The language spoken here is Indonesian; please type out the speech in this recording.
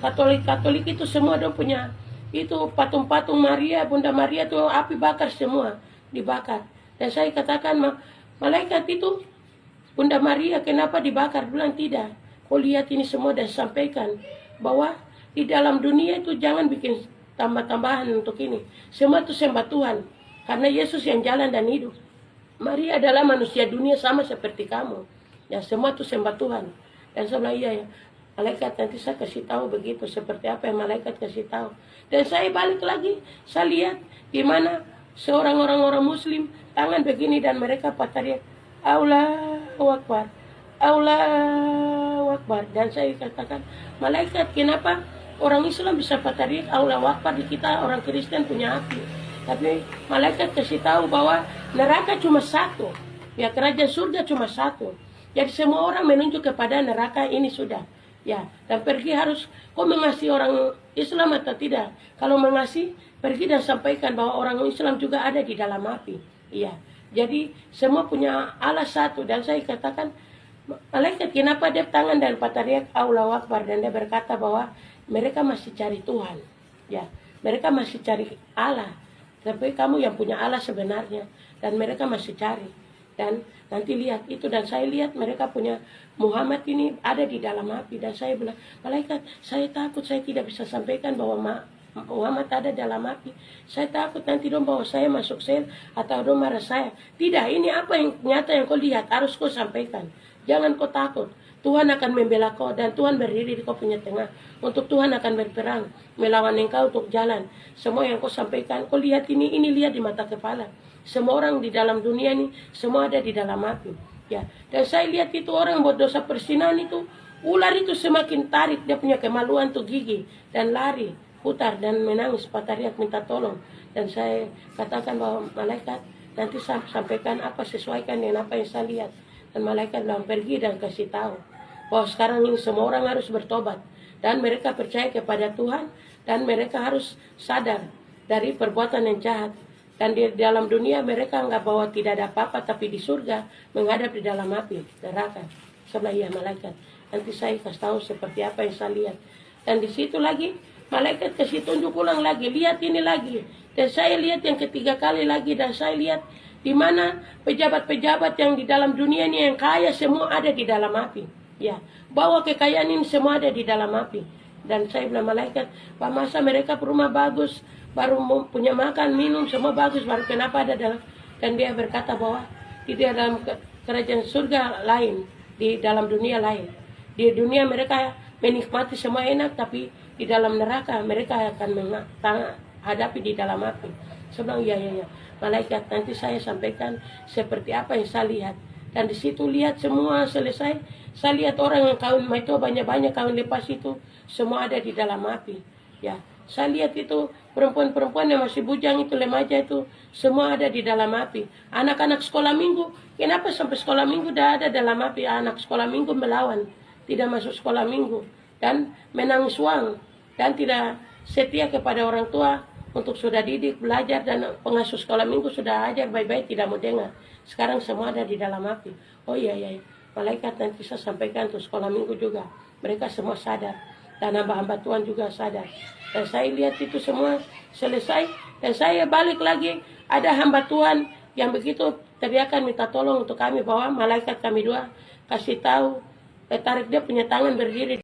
Katolik itu semua dong punya itu patung-patung Maria, Bunda Maria tuh api bakar semua, dibakar. Dan saya katakan malaikat itu Bunda Maria kenapa dibakar? Bilang tidak. Kau lihat ini semua dan sampaikan bahwa di dalam dunia itu jangan bikin tambah-tambahan untuk ini. Semua itu sembah Tuhan. Karena Yesus yang jalan dan hidup. Maria adalah manusia dunia sama seperti kamu. Ya semua itu sembah Tuhan. Dan saya bilang iya ya. Malaikat nanti saya kasih tahu begitu. Seperti apa yang malaikat kasih tahu. Dan saya balik lagi. Saya lihat di mana seorang orang muslim tangan begini dan mereka teriak Allahu Akbar, Allahu Akbar. Dan saya katakan malaikat kenapa orang Islam bisa teriak Allahu Akbar, di kita orang Kristen punya api. Tapi malaikat kasih tahu bahwa neraka cuma satu. Ya kerajaan surga cuma satu. Jadi semua orang menunjuk kepada neraka ini sudah. Ya, dan pergi harus kau mengasihi orang Islam atau tidak. Kalau mengasihi, pergi dan sampaikan bahwa orang Islam juga ada di dalam api. Iya. Jadi semua punya Allah satu. Dan saya katakan malaikat kenapa dia tangan dan teriak Allahu Akbar, dan dia berkata bahwa mereka masih cari Tuhan. Ya, mereka masih cari Allah. Tapi kamu yang punya Allah sebenarnya, dan mereka masih cari. Dan nanti lihat itu, dan saya lihat mereka punya Muhammad ini ada di dalam api. Dan saya bilang, malaikat, saya takut saya tidak bisa sampaikan bahwa Muhammad ada dalam api. Saya takut nanti dong bahwa saya masuk sel atau dong marah saya. Tidak, ini apa yang nyata yang kau lihat harus kau sampaikan. Jangan kau takut. Tuhan akan membela kau dan Tuhan berdiri di kau punya tengah. Untuk Tuhan akan berperang melawan engkau untuk jalan. Semua yang kau sampaikan, kau lihat ini lihat di mata kepala. Semua orang di dalam dunia ini semua ada di dalam api. Ya, dan saya lihat itu orang buat dosa perzinahan itu, ular itu semakin tarik dia punya kemaluan tuh gigi dan lari, putar dan menangis, teriak minta tolong. Dan saya katakan bahwa malaikat nanti sampaikan apa, sesuaikan dengan apa yang saya lihat. Dan malaikat bilang pergi dan kasih tahu bahwa sekarang ini semua orang harus bertobat dan mereka percaya kepada Tuhan dan mereka harus sadar dari perbuatan yang jahat. Dan di dalam dunia mereka anggap bahwa tidak ada apa-apa, tapi di surga menghadap di dalam api neraka. Sebelah ya malaikat. Nanti saya kasih tahu seperti apa yang saya lihat. Dan di situ lagi malaikat kasih tunjuk ulang lagi, lihat ini lagi. Dan saya lihat yang ketiga kali lagi, dan saya lihat di mana pejabat-pejabat yang di dalam dunia ini yang kaya semua ada di dalam api. Ya, bawa kekayaan ini semua ada di dalam api. Dan saya bilang malaikat, Pak masa mereka rumah bagus, baru punya makan, minum, semua bagus, baru kenapa ada dalam. Dan dia berkata bahwa di dalam kerajaan surga lain, di dalam dunia lain. Di dunia mereka menikmati semua enak, tapi di dalam neraka mereka akan menghadapi di dalam api. Saya bilang iya. Malaikat nanti saya sampaikan seperti apa yang saya lihat. Dan di situ lihat semua selesai. Saya lihat orang yang kawin itu banyak-banyak kawin lepas itu semua ada di dalam api. Ya, saya lihat itu perempuan-perempuan yang masih bujang itu, remaja itu semua ada di dalam api. Anak-anak sekolah minggu, kenapa sampai sekolah minggu dah ada dalam api? Anak sekolah minggu melawan, tidak masuk sekolah minggu dan menangis uang dan tidak setia kepada orang tua untuk sudah didik, belajar, dan pengasuh sekolah minggu sudah ajar baik-baik tidak mau dengar. Sekarang semua ada di dalam api. Oh iya. Malaikat nanti saya sampaikan untuk sekolah minggu juga. Mereka semua sadar. Dan hamba-hamba Tuhan juga sadar. Dan saya lihat itu semua selesai. Dan saya balik lagi. Ada hamba Tuhan yang begitu teriakan minta tolong untuk kami bahwa malaikat kami dua kasih tahu. Tarik dia punya tangan berdiri.